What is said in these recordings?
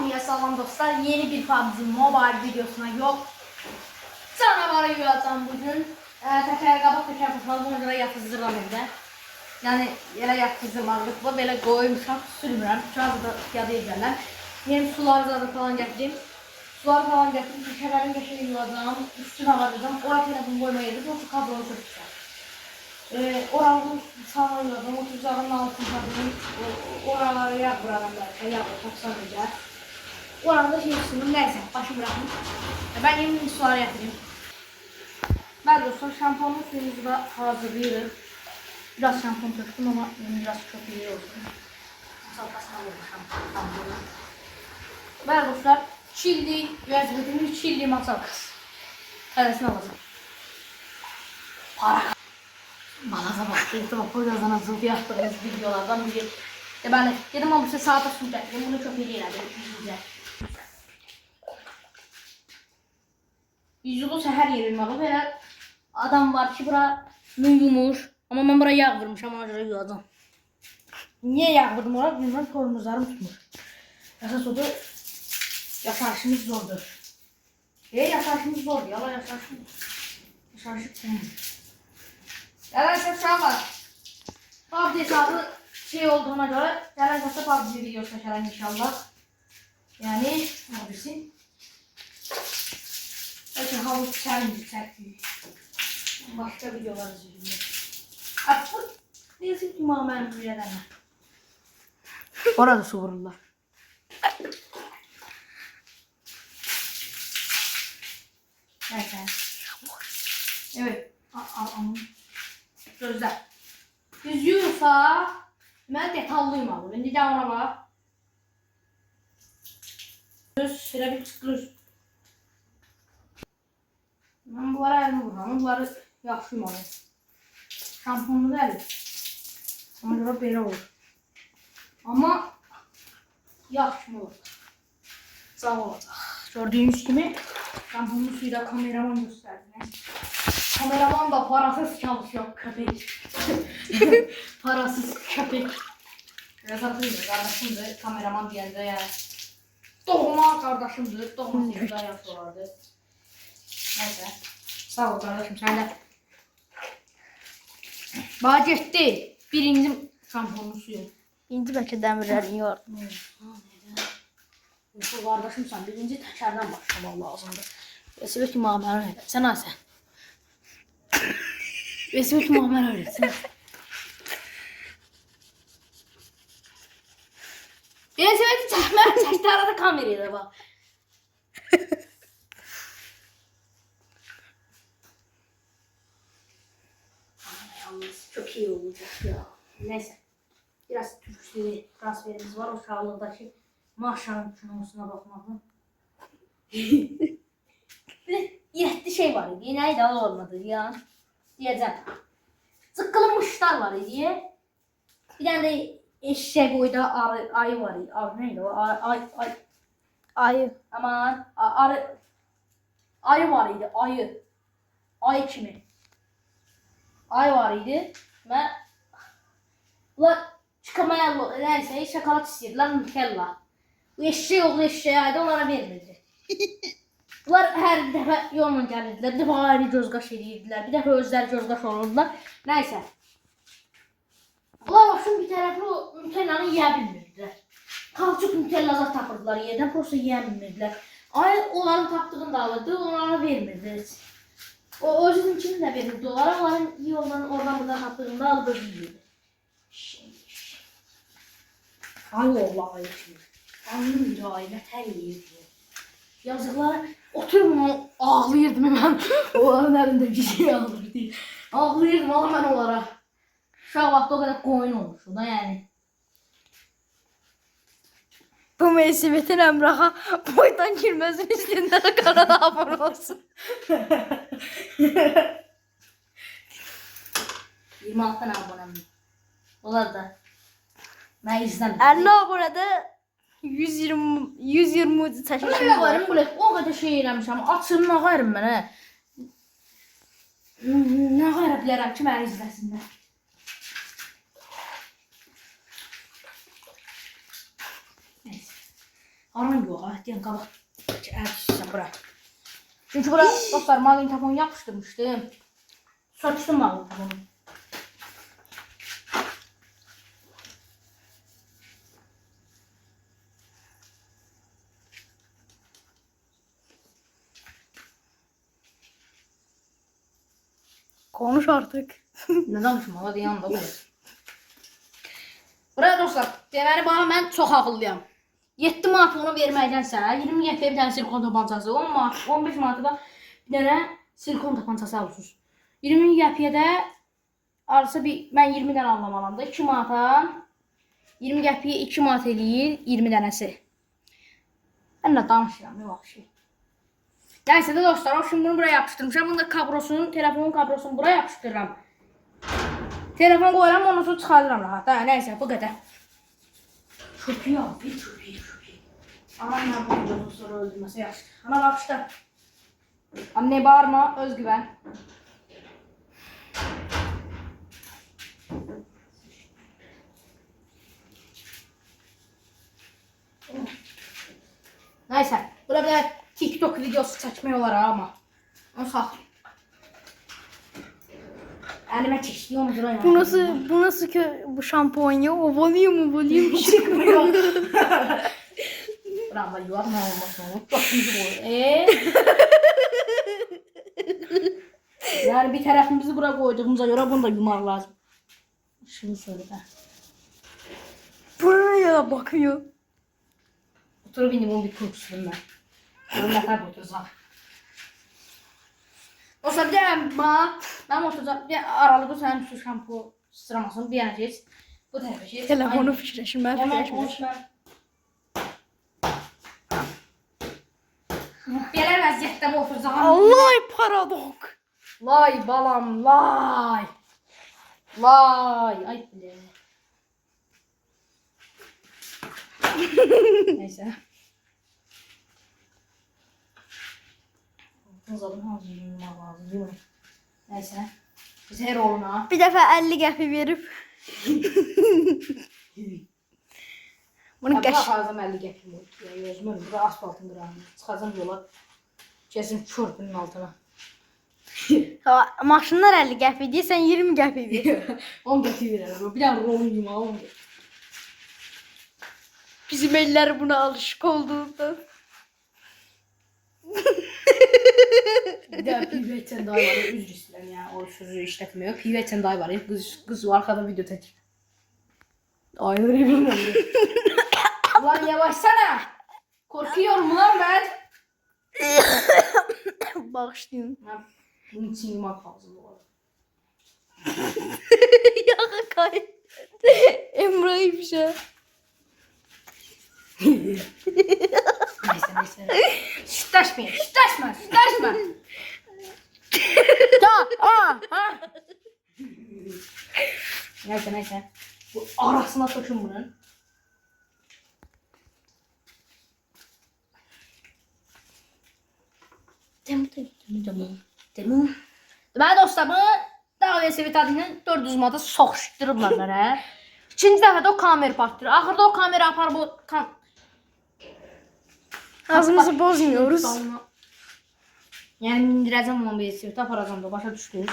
Hamıya salam dostlar. Yeni bir PUBG Mobile videosuna yok. Canavarı yuyacağım bugün. Teker qabaq teker tutmalı. Buna görə yatızdırıram evdə. Yəni elə yatızdırmalılıqla belə qoymuşam. Sürmürəm. Biraz da piyada edərlər. Yeni sular falan gətirdim. Sular falan gətirdim. Tekerlərin qəşəng yuyacağım. Üstünü ağacağım. Ora telefon qoymaya yedim. Yoksa kablonu çok güzel. Oranın sağına yuyacağım. O tuzağının altını tadım. Oraları yağdıram belki. Yağdır. Topsanacaq. Orada şey üstünüm. Neyse. Başı bırakın. Ben yeni suları yapayım. Ben dostlar şampuanın suyumuzu da hazırlayırım. Biraz şampuan töktüm ama biraz çok iyi olsun. Salkasına vurdu şampuanı. Ben dostlar çilli, gözledim çilli masalkası. Hədəsini alacağım. Para. Malaza baktıydı bak o yazan azıldı yaptığınız videolardan biri. Ben dedim ama bu saate su bekledim. Bunu çok iyi değil. Güzel. Yüzülü səhər yerilməli. Belə adam var ki bura yumuş. Ama ben buraya yağ vurmuşam. Ona görə yuyacağım. Niye yağ vurdum oraya bilmem. Tormuzlarım tutmuş. Əsas odur. Yaşayışımız zordur. Yaşayışımız zordur. Yala yaşayışımız. Yaşayışımız zordur. Arkadaşlar şu an var. PUBG hesabı şey olduğuna göre arkadaşlar PUBG video çekelim inşallah. Yani neredesin? Belki havuz challenge çekti. Başka videolar izliyorum. Artık neyse ki mağmen bir yerden. Orada su vururlar. Evet. Evet. Gözler. Yüzüyorsa ben detallıyım abi. Ben de ona bak. Göz şöyle bir çıkılır. Ben bunlara elimi vururum. Bunları yaxşıyım abi. Şampuanlı değil. Ona göre böyle olur. Ama yaxşım olur. Sağ olacaq. Gördüğünüz gibi şampuanlı suyu da kameraman gösterdi. Kameraman da parasız çalışıyor köpek. Parasız köpek. Yazatıydı kardeşimdi kameraman diyende yani. Doğma kardeşimdi. Doğma sevdi hayat olardı. Neyse. Sağ ol kardeşim sen de. Bana geçti. Birinci şampuanlı suyu. İnci belki demirlerin yok. Kardeşim sen birinci tekerden başlaman lazımdır. Vesile ki muamele öyle. Sen Asel. Vesile ki muamele öyle. Sen Vesile ki çekti arada kamerayı da bak. Yalnız çok iyi olacak ya. Neyse. Biraz Türkçe transferimiz var. O sağlıktaki maşanın kinosuna bakmadım. Yetdi şey var idi. Neydi o olmadı ya. Diyeceğim. Sıkılmışlar var idi. Bir tane de eşek oyda ayı var idi. Neydi o? Ayı. Aman. Ayı var idi. Ayı. Ayı kimi? Ay var idi. Ve bunlar çıkamaya neyse şokolat istediler. Nutella. Bu eşeği oğlu eşeği aydı onlara vermedi. Bunlar hər dəfə yolla gəlirdilər. Bir dəfə ayrı gözqaş edirdilər. Bir dəfə özləri gözqaş olurdular. Nəysə. Bunlar başın bir tərəfi o Nutellanı yeyə bilmirdilər. Kalçuk Nutella zat tapırdılar yerdən. Prosta yeyə bilmirdilər. Ay onların tapdığını da alırdı. Onlara vermirdi. O özünkini də verirdi onlara. Onların iyi olan oradan buradan tapdığını da alıp özü yiyirdi. Ay Allah ayı kimi. Anlıydı ailə tər yiyirdi. Yazıklar oturma ağlayırdım hemen. Onların elinde bir şey alır diye. Ağlayırdım ama ben onlara. Şu an vakti o kadar koyun olmuş o da yani. Bu mesibetin Emrah'a boydan girmezin üstünde de kanala abone olsun. 26 tane abonem. Onlar da. Ben izlemedim. 50 abonede 120 çəkilişimiz Öyle var. varım böyle o kadar şey eləmişəm. Açın nə qayırım mən hə. Nə qayıra bilərəm ki məni izləsinlər. Neyse. Haran yok ha. Diyen qabaq. Sən bura. Çünki bura dostlar maqnitofon yapışdırmışdım. Söküldü maqnitofonu. Konuş artık. Ne danışım hadi yanında bu. Buraya dostlar, deməli bana mən çox ağıllıyam. 7 manat onu verməkdənsə, 20 qəpiyə bir dənə silikon tapancası, 10 manat, 15 manata da bir dənə silikon tapancası alırsınız. 20 qəpiyə də arası bir mən 20 dənə almamalıyam da 2 manata 20 qəpiyə 2 manat eləyir 20 dənəsi. Mən nə danışıram, nə vaxt şey. Nəysə də dostlar, o şimdi bunu buraya yapışdırmışam. Bunu da kabrosunu, telefonun kabrosunu buraya yapışdırıram. Telefon koyuram, ondan sonra çıxardıram rahat. Ha, nəysə, bu qədər. Çöpüyü al, bir çöpüyü. Anam mən bu videodan sonra öldürməsə yaxşı. Ana yapışdı. Anne bağırma, özgüven. Nəysə, burada bir TikTok videosu çəkmək olar amma. Onu sax. Elime çekti onu duraya. Bu nasıl ki bu şampuanya ovalıyım Çıkmıyor. Bravo yuvarma olmasın. Çok iyi Yani bir tarafımızı buraya koyduğumuza göre bunu da yumak lazım. Şunu söyle de. Buraya bakıyor. Oturup indim bir kurtulsun ben. Bunu ne kadar oturacak. Olsa bir de ben oturacak. Bir aralıkta senin su şampu sıramasını bir yana geç. Bu tarafa geç. Telefonu fişleşim ben fişleşim. Belə vəziyyətdə mi oturacağım? Allah paradok. Lay balam lay. Lay. Ay bile. Neyse. Kızalım hazırlanma lazım değil mi? Neyse. Biz her oğluna. Bir defa 50 qəpi verip. Bunu Bırak qəş. ağzım 50 qəpim oldu. Ya gözümün burada asfaltın qırağında. Çıxacam yola. Kesim körpünün altına. Maşınlar 50 qəpi deyir, sən 20 qəpi ver. 10 qəpi verərəm. Bir dənə rolun yumağı 10 qəpi. Bizim eller buna alışık olduğundan. Bir de Pivetten dayı var ya, üzr istəyirəm ya, o sözü işlətmiyor. Pivetten dayı var ya, kız arkada video çəkir. Ayları bilmiyorum. Ulan yavaşsana. Korkuyorum lan ben. Bağışlayın. Bunun için yumak lazım bu arada. Ya kay. Emre ifşa. Neyse. Sütləşməyin, sütləşmə. Neyse. Bu arasına tökün bunun. Demin. Deməli dostlar, bunu Davesi Vitadinin 400 manata soxuşdurublar mənə. İkinci dəfə də o kamera partlayır. Axırda o kamera aparıb o Ağzımızı bozmuyoruz. Yani mindirəcəm onu bir sivit aparacam da başa düşdünüz.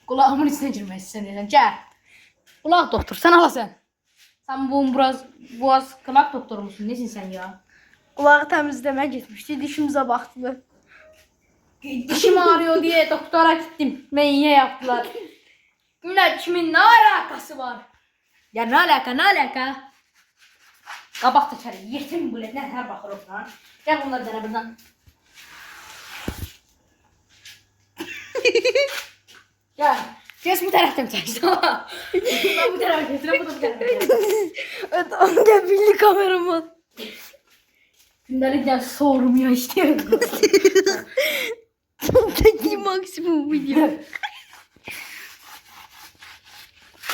Kulağımın içine girmək istəyirsən. Gəl. Kulaq doktor, sən alasan. Sən bu boğaz kulaq doktoru musun? Nesin sən ya? Kulağı temizlemeye gitmişti. Dişimize baktılar. Dişim ağrıyor diye doktora gittim. Meyye yaptılar. Bunlar kimin ne alakası var? Ya ne alaka? Qabaq da çəri, yetim bu nə hər baxırıq lan. Gəl bunları dənə buradan. Gəl. Kes bu tərəfdən çəksin. Ben bu tərəfə keçirəm, bu da bu tərəfə keçirəm. Evet, amca bildi kameraman. Gündelikten sormuyor işte. Peki maksimum video.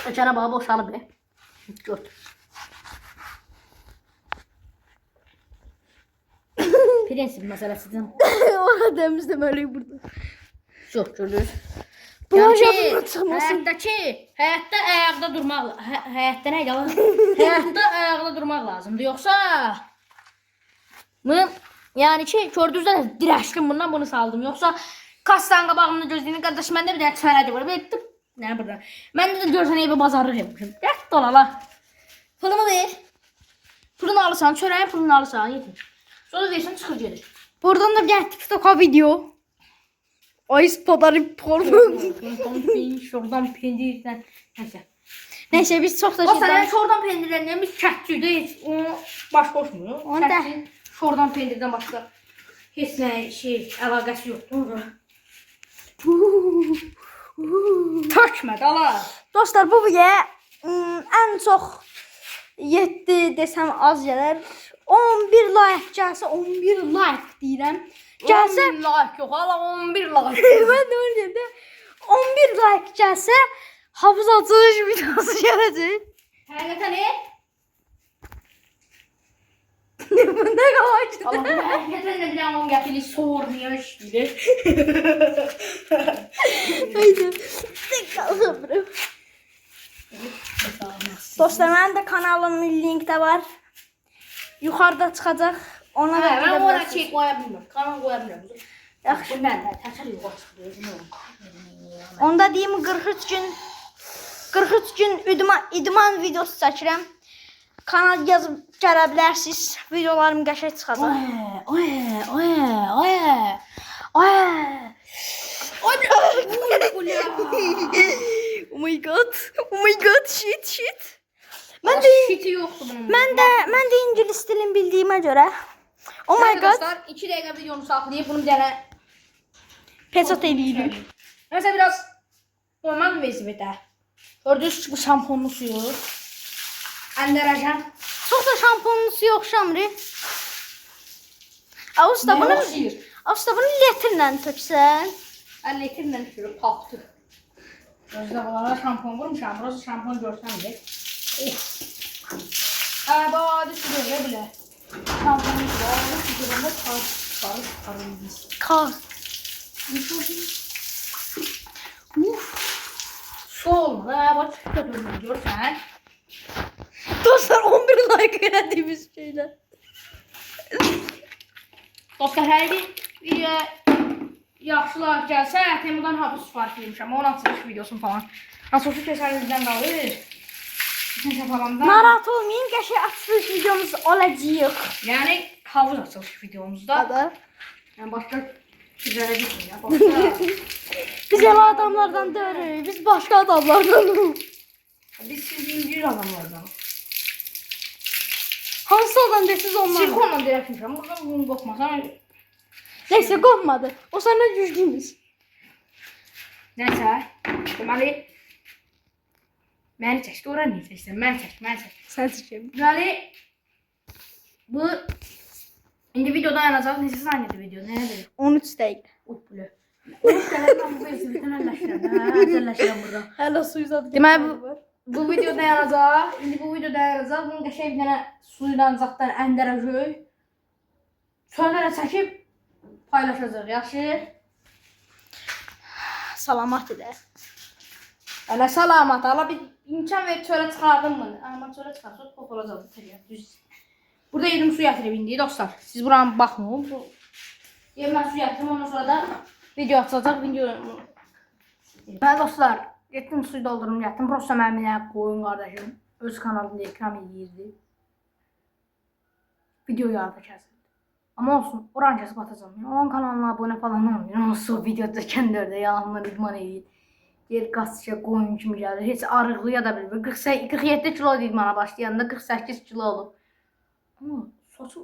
Açana bağı boşalı be. Gördüm. Prensip meselesidir. Ona temizlemeliyim burada. Çok gördünüz. Bunlar Yəni ki, yadımdan çıxmasın. həyatda ayaqda durmaq, həyatda nə idi? Həyatda ayaqda durmaq lazımdır. Yoxsa bunu yəni ki, gördünüz də dirəşdim bundan bunu saldım. Yoxsa kassanın qabağında gözləyini qardaş məndə bir dənə çörədi var. Belə nə burada? Məndə də görsən bir bazarlıq etmişəm. Rədd ol ala. Pulumu ver. Pulunu alırsan, çörəyin pulunu alırsan, yetir. Sonra versən çıxır gedir. Buradan da bir TikTok'a video. Ay podarı porno. Şuradan pendirdən. Nəysə. Neyse biz çok da O şeyden... sənə şordan pendirdən biz kətçüdə heç onu baş qoşmuyor. Onu da- Kətçinin şordan pendirdən başqa heç nə əlaqəsi yoxdur. Tökmə dala. Dostlar bu videoya en çok 7 desem az gelir. 11 like gelse 11 like deyirəm. Gelse 11 like yox, hala 11 like. ben de öyle dedim. 11 like gelse hafız açılış videosu gelecek. Həqiqətən nə? Ne kadar Allah həqiqətən də bir an onu gətirir, sormuyor işdir. Haydi. Tek kaldım. Dostlar benim de kanalımın linkte var. Yukarıda çıkacak. Ona da Mən ora gidebilirsiniz. şey qoya bilmirəm, kanal qoya bilmirəm. Yaxşı, mən də təkrar yox çıxıyorum. Onda diyeyim 43 gün idman videosu çəkirəm. Kanal yazıb gələ bilərsiniz. Videolarım qəşəng çıxacaq. Oh my god. Oh my god. Shit. Mən də şiti yoxdur bunun. Mən də ingilis dilini bildiyimə görə. Oh my god. Dostlar 2 dəqiqə videonu saxlayıb bunu bir dənə Pesat eləyirik. Mesela biraz normal bir vəziyyətdə. Gördünüz ki bu şamponlu suyu. Əndərəcəm. Çox da şamponlu suyu oxşamır. Usta bunu litrlə töksən. Əllətirlə düşürüb tapdı. Gözdə bunlara şampon vurmuşam. Burası şampon görsəmdir. Əbədi su görə bilər. Şamponu suyu. Suyu çıxarırız. Kar. Su olmadı. Bak götürdüm görsən. Dostlar 11 like elədiyimiz şeylər. Dostlar hər bir video yaxşılar gəlsə, Temudan hapis sifariş vermişəm. Onun açılış videosunu falan. Nasılsa kəsərinizdən qalır. Bütün səfalamda. Narahat olmayın, qəşəng açılış videomuz olacaq. Yəni havuz açılış videomuzda. Da. Yəni başqa güzələ düşün ya. Başqa. Biz elə adamlardan deyirik, biz başqa adamlardan. Biz siz incir adamlardan. Hansı adam desiniz onlar? Silikonla dirəkmişəm. Buradan bunu qoxmasam. Neyse kopmadı. O sana düzgünüz. Nəysə. Deməli. Məni çəkdi. Ora niyə çəksən? Mən çək. Sen çekeyim. Deməli. Bu. İndi videoda yanacaq. Neçə saniyədir video? Nədir? 13 dəqiqə. Uy bile. Oğuz gələn bu vəziyyətdən əlləşirəm burada. Hələ su uzadı. Deməli bu video dayanacaq. İndi bu video dayanacaq. Bunu qəşəng bir dənə suyla zaddan əndərəcək. Sonra çəkib paylaşacaq. Yaxşı? Salamat edə. Elə salamat. Allah bir imkan ver çölə çıxardım bunu. Amma çölə çıxarsa top olacaq. Düz. Burada yedim su gətirib indi dostlar. Siz buranı baxmayın. Bu yemə su gətirim. Ondan sonra da video açacaq. Video. Bəli dostlar. Getdim suyu doldurum gətirdim. Prosta mənim bir qoyun qardaşım öz kanalında ekran edirdi. Video yarıda kəsildi. Amma olsun, oran kəsib atacağım. Onun kanalına abunə falan olmuyor. Olsun video çəkən də yalanlar idman edir. Yer qasça qoyun kimi gəlir. Heç arıqlıya da bilmir. 47 kilo idmana başlayanda 48 kilo olub. Amma saçı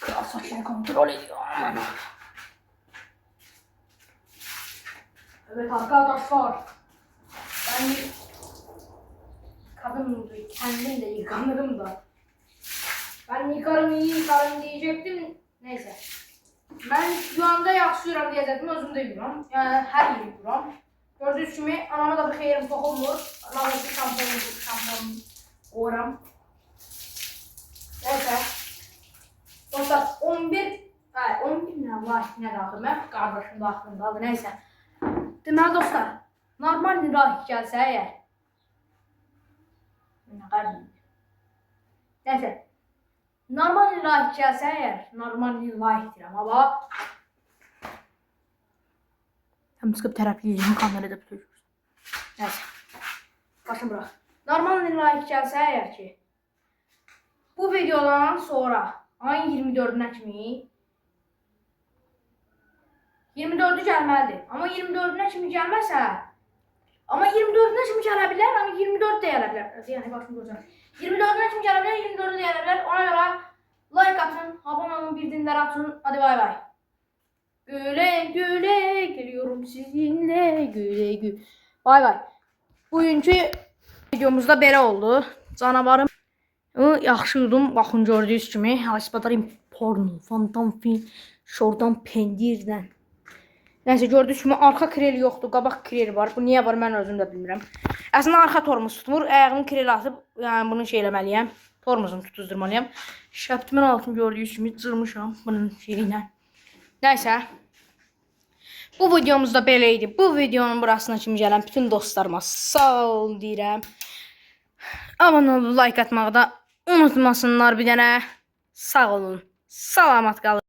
kral saçını kontrol ediyor. Evet arkadaşlar. Ben kadınım, kendim de yıkanırım da. Ben yıkarım iyi yıkarım diyecektim. Neyse. Ben şu anda yaxşıyıram diyecektim. Özüm de yıkıram. Yani her yeri yıkıram. Gördüğünüz gibi anama da bir xeyrim toxunmur. Lavazı şampon qoyuram. Neyse. Dostlar 11 nə? Nə like nə qaldı? Mən qardaşım da aklımdadır. Nəysə. Deməli dostlar, normal like gəlsə əgər. Nə qardım? Nəysə. Normal like gəlsə əgər, normal like deyirəm. Amma tam sıkıb tərəfləyəcəm kamerada tutacağız. Nəysə. Başım bırax. Normal like gəlsə əgər ki, bu videodan sonra ayın 24-nə kimi 24-ü gəlməlidir. Amma 24-nə kimi gəlməsə, amma 24-nə kimi gələ bilər, amma 24 də gələ bilər. Yəni başım görəcəm. 24-nə kimi gələ bilər, 24-də də gələ bilər. Ona görə like atın, abone olun, bildirimləri atın. Hadi bay bay. Güle güle geliyorum sizinle güle güle. Bay bay. Bugünkü videomuzda belə oldu. Canavarım yaxşı yudum. Baxın gördüyünüz kimi. Hasbadarim porno, fantam film, şordan pendirdən. Nəysə gördüyünüz kimi arxa kreli yoxdur, qabaq kreli var. Bu niyə var mən özüm də bilmirəm. Əslində arxa tormuz tutmur. Ayağımı kreli atıb, yəni bunu şey eləməliyəm. Tormuzunu tutuzdurmalıyam. Şəptimin altını gördüyünüz kimi cırmışam bunun şeyi ilə. Nəysə. Bu videomuzda belə idi. Bu videonun burasına kimi gələn bütün dostlarıma sağ ol deyirəm. Abone olub like atmağı da unutmasınlar bir dənə. Sağ olun. Salamat qalın.